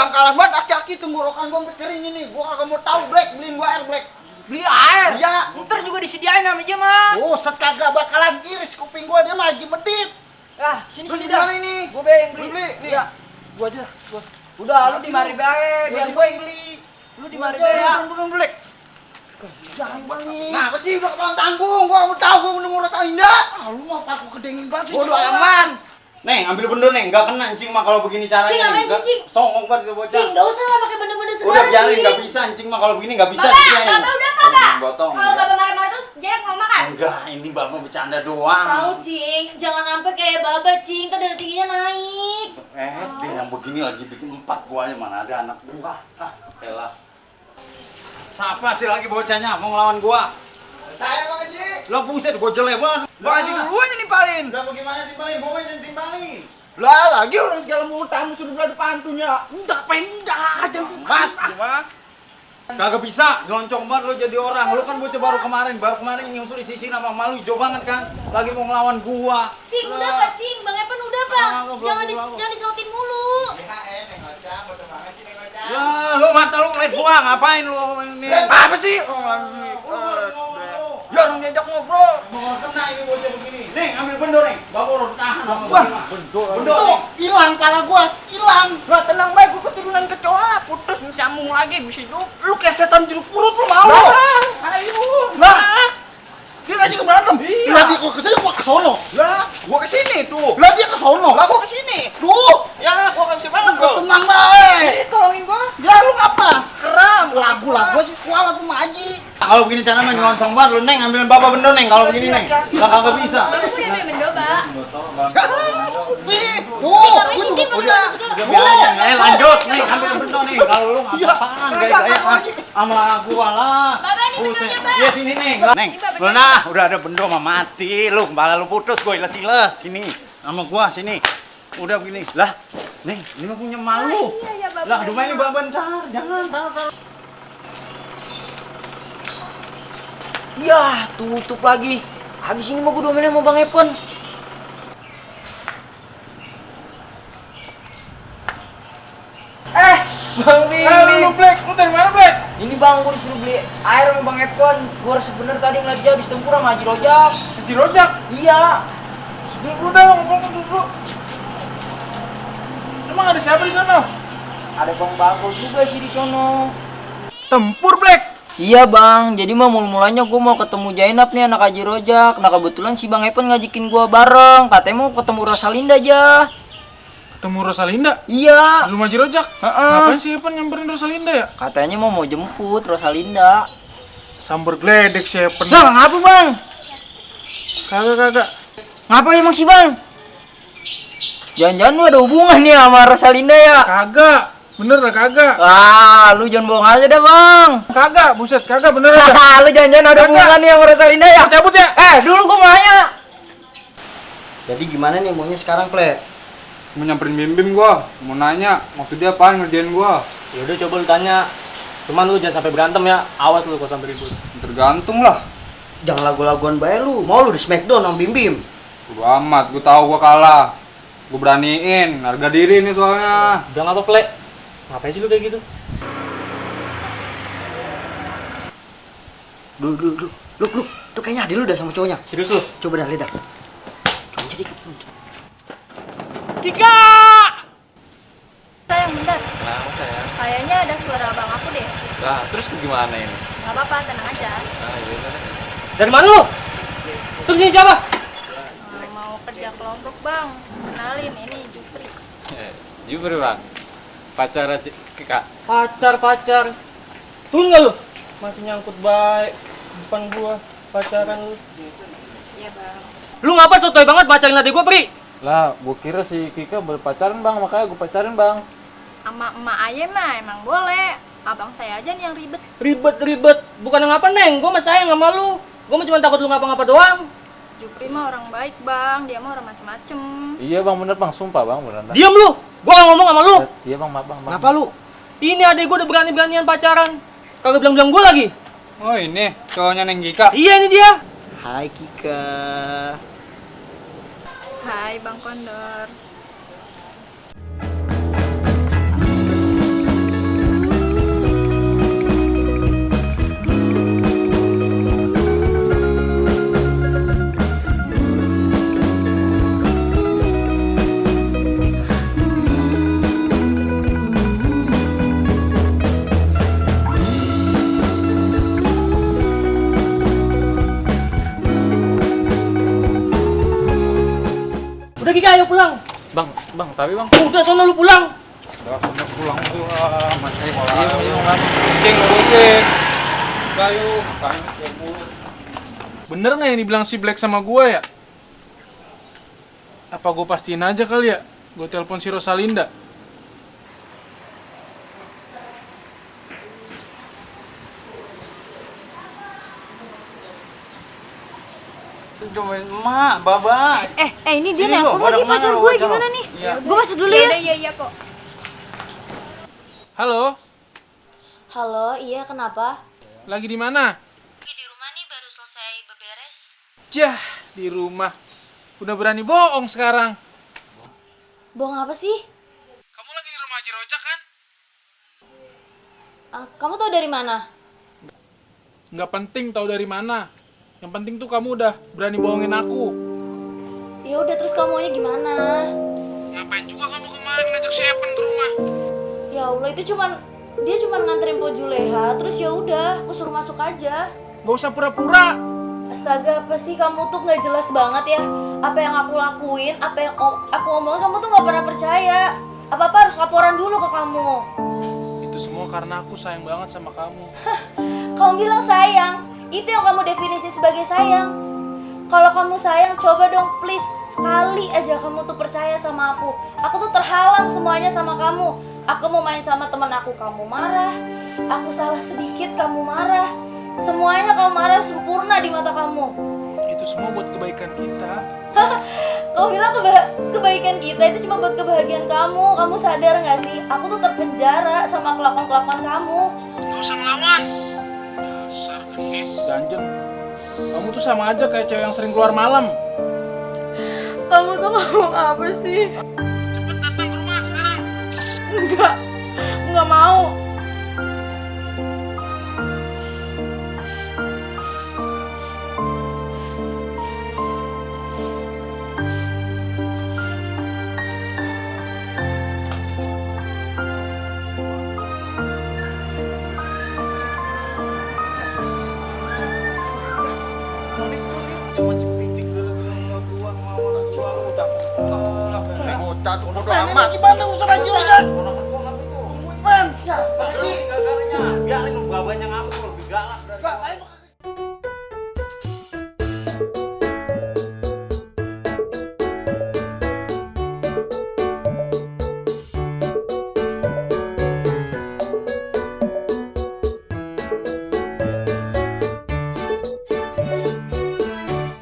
Bangkalan banget aki-aki tenggorokan gua sampai kering ini. Gua kagak mau tahu, Black. Beliin gua air, Black. Beli air? Iya. Ntar juga disediain sama dia mah. Set kagak bakalan iris kuping gua, dia mah lagi medit. Ah, sini Lu sini di dah. mana ini? Gua yang beli. Lu beli? Nih. Iya. Gua aja. Gua. Udah, lu di mari bae, biar gua yang beli. Lu di mari bae ya. Belum, Black. Jangan balik. Nah, apa sih udah kepalang tanggung? Gua mau tahu gua mau ngurus Indah. Lu mau paku kedengin banget sih. Bodoh aman. Neng, ambil bendo Neng, nggak kena encing mah kalau begini caranya. Cing, ngapain sih, Cing? Songong banget bocah. Cing, gak usah lah pakai benda-benda segala, Udah biarin, Cing. nggak bisa encing mah kalau begini nggak bisa. Bapak udah apa, Pak? Gotong. Kalau Bapak marah-marah terus, Jack mau makan? Enggak, ini bapak bercanda doang. Tahu, Cing. Jangan sampai kayak Bapak, Cing. Ntar darah tingginya naik. Dia yang begini lagi bikin 4 guanya, mana ada anak gua. Elah. Siapa sih lagi bocahnya mau ngelawan gua? Saya Bang Haji. Lo buset, gua jelek banget. Bang Haji duluan yang nimpalin. Udah bagaimana timbalin, gua yang timbalin. Lah, lagi orang segala mau tamu sudah berada pantunya. Udah pendah aja Mat, gimana? Kagak bisa, nyoncong banget lo jadi orang. Lo kan bocah baru kemarin nyusul di sisi nama malu, jauh banget kan. Lagi mau ngelawan gua. Cing, udah apa, Cing? Bang Epan udah apa? Jangan disautin mulu. Ya, lo mata lo ngeliat gua, ngapain lo ini? Apa sih? Ya orang diajak ngobrol. Mau kena ini bocah begini. Neng, ambil bendo, Neng. Bawa tahan sama Wah, gua. Bendo. Tuh, hilang pala gua, hilang. Lah tenang baik, gua keturunan kecoa, putus nyambung lagi bisa hidup. Lu kayak setan jeruk purut lu mau. Ayo. Lah. Dia tadi berantem. Lah dia kok kesini gua ke sono. Lah, gua ke sini tuh. Lah dia ke sono. Lah gua ke sini. Tuh. Ya, gua kan banget gua. Tenang baik. Tolongin gua. Ya lu ngapa? Keram. Lagu gua sih kualat tuh Maji. Kalau begini cara mah nyelontong banget lo, Neng. Ambilin bapak bendo, Neng. Kalau begini, Neng. Lah kagak bisa. Bapak udah ambil bendo, Pak. Tuh. Cing, ngapain sih, Cing? Pakai benda segala. Udah biarin, Neng. Lanjut, Neng. Ambil bendo, Neng. Kalau lu ngapa-apaan gaya-gaya sama gua lah. Bapak, ini bendonya, Pak. Iya sini, Neng. Neng, lu nah, udah ada bendo mah mati lu. Kepala lu putus, gua iles-iles. Sini, sama gua sini. Udah begini. Lah, Neng, ini mah punya malu. Iya, Bapak. Lah, rumah ini bentar. Jangan, taruh. Yah, tutup lagi. Habis ini mau gua domelin sama Bang Epan. Bang Bim. Lu Black, lu dari mana Black? Ini Bang, gua disuruh beli air sama Bang Epan. Gua sebenernya tadi ngeliat dia habis tempur sama Haji Rojak. Haji Rojak. Iya. Dulu dah ngobrol dulu. Emang ada siapa di sana? Ada Bang Bangko juga sih di sono. Tempur Black. Iya Bang, jadi mah mulanya gue mau ketemu Jainab nih anak Haji Rojak. Nah kebetulan si Bang Epan ngajakin gue bareng. Katanya mau ketemu Rosalinda aja. Ketemu Rosalinda? Iya. Rumah Haji Rojak? Ngapain sih Epan nyamperin Rosalinda ya? Katanya mau jemput Rosalinda. Sambar geledek si Epan. Nah ngapa Bang? Kagak. Ngapa emang sih Bang? Jangan-jangan lu ada hubungan nih sama Rosalinda ya? Kagak. Bener dah kagak. Ah, lu jangan bohong aja dah Bang. Kagak, buset kagak bener dah. Lu jangan-jangan ada Kagak. hubungan nih sama Rosalinda ya? Cabut ya? Dulu gue mau nanya. Jadi gimana nih maunya sekarang, Ple? Mau nyamperin Bim gua, mau nanya, maksud dia apaan ngerjain gua? Ya udah coba lu tanya. Cuman lu jangan sampai berantem ya. Awas lu kalau sampai ribut. Tergantung lah. Jangan lagu-laguan bae lu. Mau lu di Smackdown sama Bim Bim. Bodo amat, gua tahu gua kalah. Gua beraniin, harga diri nih soalnya. Udah ngapa, Ple? Ngapain sih lu kayak gitu? Lu. Tuh kayaknya adil lu dah sama cowoknya. Serius lu? Coba dah lihat dah. Coba jadi. Kika! Sayang, bentar. Kenapa sayang? Kayaknya ada suara abang aku deh. Lah, terus gimana ini? Gak apa-apa, tenang aja. Ah, iya kan? Dari mana lu? Terus ini siapa? Mau kerja kelompok, Bang. Kenalin, ini Jupri. Jujur bang, pacar Kika. Pacar. Turun nggak lu? Masih nyangkut baik depan gua. Pacaran lu. Iya, Bang. Lu ngapa sotoy banget pacarin adik gua, Pri? Lah, gua kira si Kika berpacaran bang, makanya gua pacarin bang. Sama emak ayah mah emang boleh. Abang saya aja nih yang ribet. Ribet. Bukan ngapa, Neng. Gua mah sayang sama lu. Gua mah cuma takut lu ngapa-ngapa doang. Jupri mah orang baik, Bang. Dia mah orang macem-macem. Iya bang, bener bang, sumpah bang, beneran. Diam lu. Gua nggak ngomong sama lu. Iya bang, maaf bang. Kenapa lu? Ini adek gua udah berani-beranian pacaran. Kagak bilang-bilang gua lagi. Oh ini, cowoknya Neng Kika. Iya, ini dia. Hai Kika. Hai, Bang Kondor. lagi gak? Ayo pulang. Bang, tapi bang. Udah sono lu pulang. Udah pulang pula, masih malah. Cing ngurusin. Kayu, makanya kayak mulu. Bener nggak yang dibilang si Black sama gue ya? Apa gue pastiin aja kali ya? Gue telepon si Rosalinda. Cobain emak, baba. Ini dia Sini, nelfon Bo. Pada lagi pacar kemana, gue, Bo? gimana nih? Iya. Gue masuk dulu ya. Iya kok. Halo, Halo, iya kenapa? lagi di mana? Di rumah nih, baru selesai beberes. Jah, di rumah. Udah berani bohong sekarang. Bohong apa sih? Kamu lagi di rumah Haji Rojak kan? Kamu tahu dari mana? Nggak penting tahu dari mana. Yang penting tuh kamu udah berani bohongin aku. Ya udah, terus kamu maunya gimana? Ngapain juga kamu kemarin ngajak si Evan ke rumah? Ya Allah, dia cuman nganterin Po Juleha, terus ya udah, aku suruh masuk aja. Gak usah pura-pura. Astaga, apa sih kamu tuh nggak jelas banget ya? Apa yang aku lakuin, apa yang aku omongin kamu tuh nggak pernah percaya. Apa-apa harus laporan dulu ke kamu. Itu semua karena aku sayang banget sama kamu. Kamu bilang sayang, itu yang kamu definisi sebagai sayang. Kalau kamu sayang, coba dong please sekali aja kamu tuh percaya sama aku. Aku tuh terhalang semuanya sama kamu. Aku mau main sama teman aku, kamu marah. Aku salah sedikit, kamu marah. Semuanya kamu marah, sempurna di mata kamu. Itu semua buat kebaikan kita. Kamu bilang kebaikan kita itu cuma buat kebahagiaan kamu. Kamu sadar gak sih? Aku tuh terpenjara sama kelakuan-kelakuan kamu. Gak usah ngelawan. Dasar genit, ganjen. Kamu tuh sama aja kayak cewek yang sering keluar malam. Kamu tuh ngomong apa sih? Cepet datang ke rumah sekarang. Enggak mau. Masih pidik lakuan mau udah otak udah amat. Gimana urusan Haji Rojak? Man, ya, ini gagalnya. Biarin babanya ngambul lebih galak dari.